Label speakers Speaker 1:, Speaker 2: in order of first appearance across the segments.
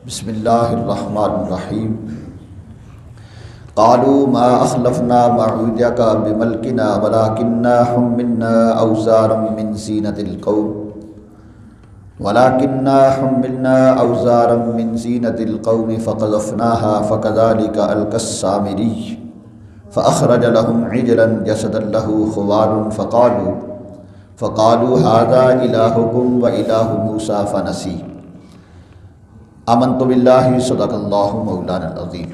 Speaker 1: بسم اللہ الرحمن الرحیم قالوا ما اخلفنا موعدك بملكنا ولكننا حملنا اوزارا من زینة القوم فقذفناها فكذلك القى السامري فاخرج لهم عجلا جسدا له خوار فقالوا هذا الهكم واله موسى فنسي آمنت باللہ صدق اللہ مولانا العظیم۔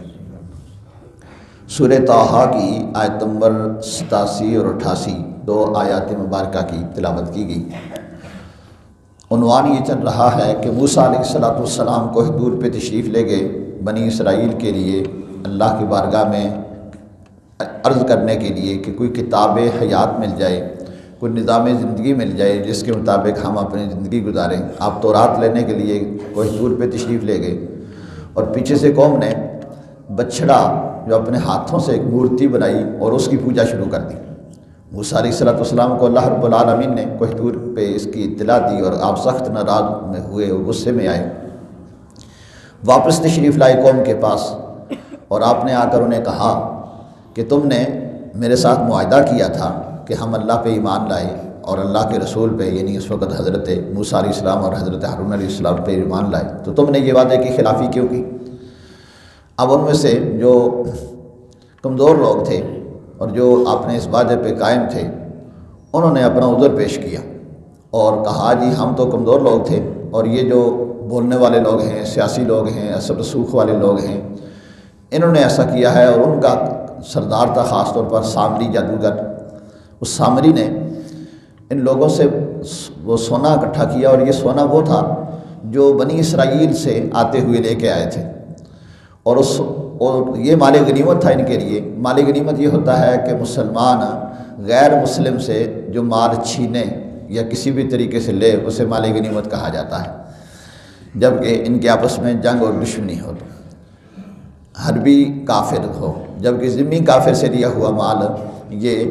Speaker 1: سورہ طٰہٰ کی آیت نمبر 87 اور 88 دو آیات مبارکہ کی تلاوت کی گئی۔ عنوان یہ چل رہا ہے کہ موسیٰ علیہ السلام کوہ طور پہ تشریف لے گئے بنی اسرائیل کے لیے اللہ کی بارگاہ میں عرض کرنے کے لیے کہ کوئی کتاب حیات مل جائے، کوئی نظام زندگی مل جائے جس کے مطابق ہم اپنی زندگی گزاریں۔ آپ تورات لینے کے لیے کوہ طور پہ تشریف لے گئے اور پیچھے سے قوم نے بچھڑا جو اپنے ہاتھوں سے ایک مورتی بنائی اور اس کی پوجا شروع کر دی۔ موسیٰ علیہ السلام کو اللہ رب العالمین نے کوہ طور پہ اس کی اطلاع دی اور آپ سخت ناراض میں ہوئے اور غصے میں آئے، واپس تشریف لائے قوم کے پاس، اور آپ نے آ کر انہیں کہا کہ تم نے میرے ساتھ معاہدہ کیا تھا کہ ہم اللہ پہ ایمان لائے اور اللہ کے رسول پہ، یعنی اس وقت حضرت موسیٰ علیہ السلام اور حضرت ہارون علیہ السلام پہ ایمان لائے، تو تم نے یہ وعدے کی خلافی کیوں کی؟ اب ان میں سے جو کمزور لوگ تھے اور جو اپنے اس وعدے پہ قائم تھے، انہوں نے اپنا عذر پیش کیا اور کہا جی ہم تو کمزور لوگ تھے، اور یہ جو بولنے والے لوگ ہیں، سیاسی لوگ ہیں، عصب رسوخ والے لوگ ہیں، انہوں نے ایسا کیا ہے۔ اور ان کا سردار تھا خاص طور پر سامری جادوگر، اس سامری نے ان لوگوں سے وہ سونا اکٹھا کیا، اور یہ سونا وہ تھا جو بنی اسرائیل سے آتے ہوئے لے کے آئے تھے، اور یہ مال غنیمت تھا ان کے لیے۔ مال غنیمت یہ ہوتا ہے کہ مسلمان غیر مسلم سے جو مال چھینے یا کسی بھی طریقے سے لے اسے مال غنیمت کہا جاتا ہے، جبکہ ان کے آپس میں جنگ اور دشمنی ہو تو حربی کافر ہو، جبکہ ذمہ کافر سے لیا ہوا مال یہ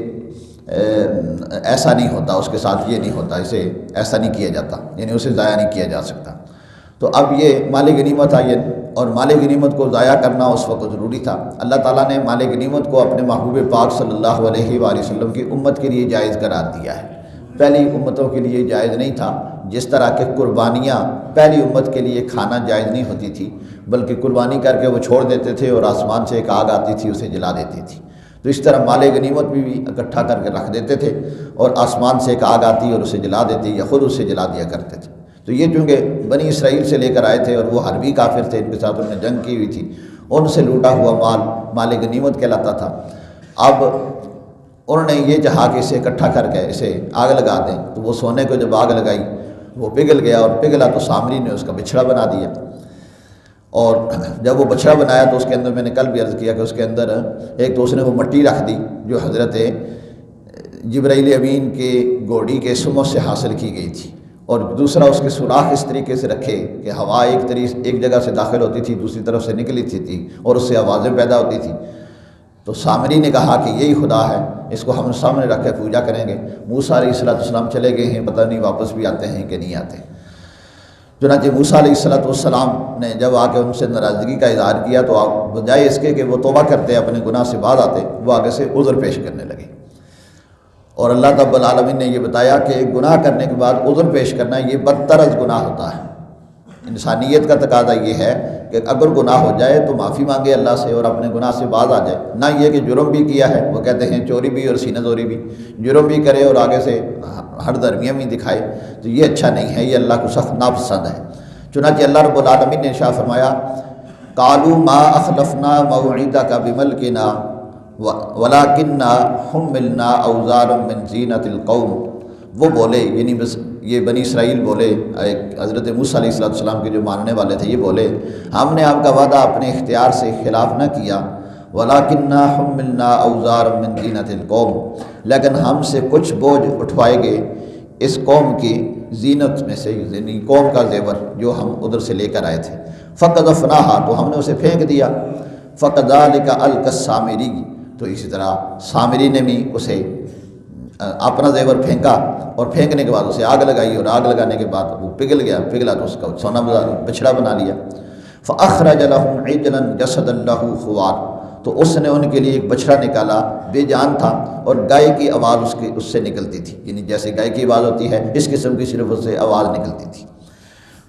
Speaker 1: ایسا نہیں ہوتا، اس کے ساتھ یہ نہیں ہوتا، اسے ایسا نہیں کیا جاتا، یعنی اسے ضائع نہیں کیا جا سکتا۔ تو اب یہ مال غنیمت آئی، اور مال غنیمت کو ضائع کرنا اس وقت ضروری تھا۔ اللہ تعالیٰ نے مال غنیمت کو اپنے محبوب پاک صلی اللہ علیہ وآلہ وسلم کی امت کے لیے جائز قرار دیا ہے۔ پہلی امتوں کے لیے جائز نہیں تھا، جس طرح کہ قربانیاں پہلی امت کے لیے کھانا جائز نہیں ہوتی تھی، بلکہ قربانی کر کے وہ چھوڑ دیتے تھے اور آسمان سے ایک آگ آتی تھی اسے جلا دیتی تھی، تو اس طرح مال غنیمت بھی اکٹھا کر کے رکھ دیتے تھے اور آسمان سے ایک آگ آتی اور اسے جلا دیتے یا خود اسے جلا دیا کرتے تھے۔ تو یہ چونکہ بنی اسرائیل سے لے کر آئے تھے اور وہ حربی کافر تھے، ان کے ساتھ انہوں نے جنگ کی ہوئی تھی، ان سے لوٹا ہوا مال غنیمت کہلاتا تھا۔ اب انہوں نے یہ چاہا کہ اسے اکٹھا کر کے اسے آگ لگا دیں، تو وہ سونے کو جب آگ لگائی وہ پگھل گیا، اور پگھلا تو سامری نے اس کا بچھڑا بنا دیا، اور جب وہ بچھڑا بنایا تو اس کے اندر میں نے کل بھی عرض کیا کہ اس کے اندر ایک تو اس نے وہ مٹی رکھ دی جو حضرت جبرائیل امین کے گھوڑی کے سموں سے حاصل کی گئی تھی، اور دوسرا اس کے سوراخ اس طریقے سے رکھے کہ ہوا ایک جگہ سے داخل ہوتی تھی دوسری طرف سے نکلی تھی اور اس سے آوازیں پیدا ہوتی تھی۔ تو سامری نے کہا کہ یہی خدا ہے، اس کو ہم سامنے رکھ کے پوجا کریں گے۔ موسیٰ علیہ السلام چلے گئے ہیں، پتہ نہیں واپس بھی آتے ہیں کہ نہیں آتے۔ چنانچہ موسیٰ علیہ السلام نے جب آ کے ان سے ناراضگی کا اظہار کیا تو بجائے اس کے کہ وہ توبہ کرتے اپنے گناہ سے باز آتے، وہ آگے سے عذر پیش کرنے لگے۔ اور اللہ رب العالمین نے یہ بتایا کہ گناہ کرنے کے بعد عذر پیش کرنا یہ بدتر از گناہ ہوتا ہے۔ انسانیت کا تقاضا یہ ہے کہ اگر گناہ ہو جائے تو معافی مانگے اللہ سے اور اپنے گناہ سے باز آ جائے، نہ یہ کہ جرم بھی کیا ہے، وہ کہتے ہیں چوری بھی اور سینہ زوری بھی، جرم بھی کرے اور آگے سے ہر درمیاں بھی دکھائے، تو یہ اچھا نہیں ہے، یہ اللہ کو سخت ناپسند ہے۔ چنانچہ اللہ رب العالمین نے ارشاد فرمایا قالوا ما اخلفنا موعدك بملكنا ولكننا حملنا اوزارا من زینة القوم۔ وہ بولے، یعنی بس یہ بنی اسرائیل بولے، حضرت موسیٰ علیہ السلام کے جو ماننے والے تھے یہ بولے ہم نے آپ کا وعدہ اپنے اختیار سے خلاف نہ کیا، وَلَكِنَّا حُمِّلْنَا أَوْزَارًا مِّن زِینَةِ الْقَوْمِ، لیکن ہم سے کچھ بوجھ اٹھوائے گئے اس قوم کی زینت میں سے، یعنی قوم کا زیور جو ہم ادھر سے لے کر آئے تھے۔ فَقَذَفْنَاهَا، تو ہم نے اسے پھینک دیا۔ فَكَذَلِكَ أَلْقَى السَّامِرِيُّ، تو اسی طرح سامری نے بھی اسے اپنا زیور پھینکا، اور پھینکنے کے بعد اسے آگ لگائی، اور آگ لگانے کے بعد وہ پگھل گیا، پگھلا تو اس کا سونا بچھڑا بنا لیا۔ فَأَخْرَجَ لَهُمْ عِجْلًا جَسَدًا لَهُ خُوَارٌ، تو اس نے ان کے لیے ایک بچڑا نکالا، بے جان تھا، اور گائے کی آواز اس سے نکلتی تھی، یعنی جیسے گائے کی آواز ہوتی ہے اس قسم کی صرف اس سے آواز نکلتی تھی۔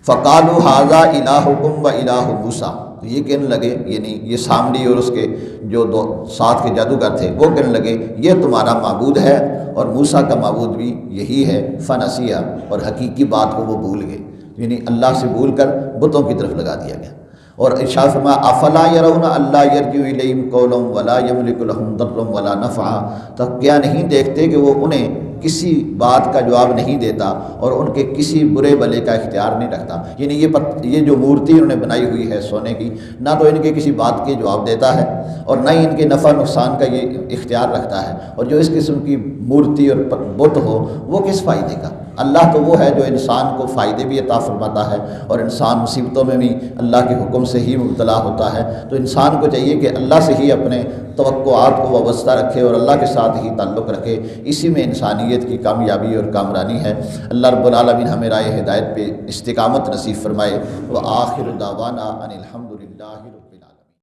Speaker 1: فَقَالُوا هَٰذَا إِلَٰهُكُمْ وَإِلَٰهُ مُوسَىٰ، تو یہ کہنے لگے، یعنی یہ سامری اور اس کے جو دو ساتھ کے جادوگر تھے وہ کہنے لگے یہ تمہارا معبود ہے اور موسیٰ کا معبود بھی یہی ہے۔ فَنَسِیَ، اور حقیقی بات کو وہ بھول گئے، یعنی اللہ سے بھول کر بتوں کی طرف لگا دیا گیا۔ اور ارشاد فرمایا افلا يرون الا يرجع اليهم قولا ولا يملك لهم ضرا ولا نفعا، تو کیا نہیں دیکھتے کہ وہ انہیں کسی بات کا جواب نہیں دیتا اور ان کے کسی برے بھلے کا اختیار نہیں رکھتا، یعنی یہ جو مورتی انہوں نے بنائی ہوئی ہے سونے کی، نہ تو ان کے کسی بات کے جواب دیتا ہے اور نہ ہی ان کے نفع نقصان کا یہ اختیار رکھتا ہے، اور جو اس قسم کی مورتی اور بت ہو وہ کس فائدے کا؟ اللہ تو وہ ہے جو انسان کو فائدے بھی عطا فرماتا ہے، اور انسان مصیبتوں میں بھی اللہ کے حکم سے ہی مبتلا ہوتا ہے۔ تو انسان کو چاہیے کہ اللہ سے ہی اپنے توقعات کو وابستہ رکھے اور اللہ کے ساتھ ہی تعلق رکھے، اسی میں انسانیت کی کامیابی اور کامرانی ہے۔ اللہ رب العالمین ہمیں راہ ہدایت پہ استقامت نصیب فرمائے۔ وآخر دعوانا ان الحمد للہ۔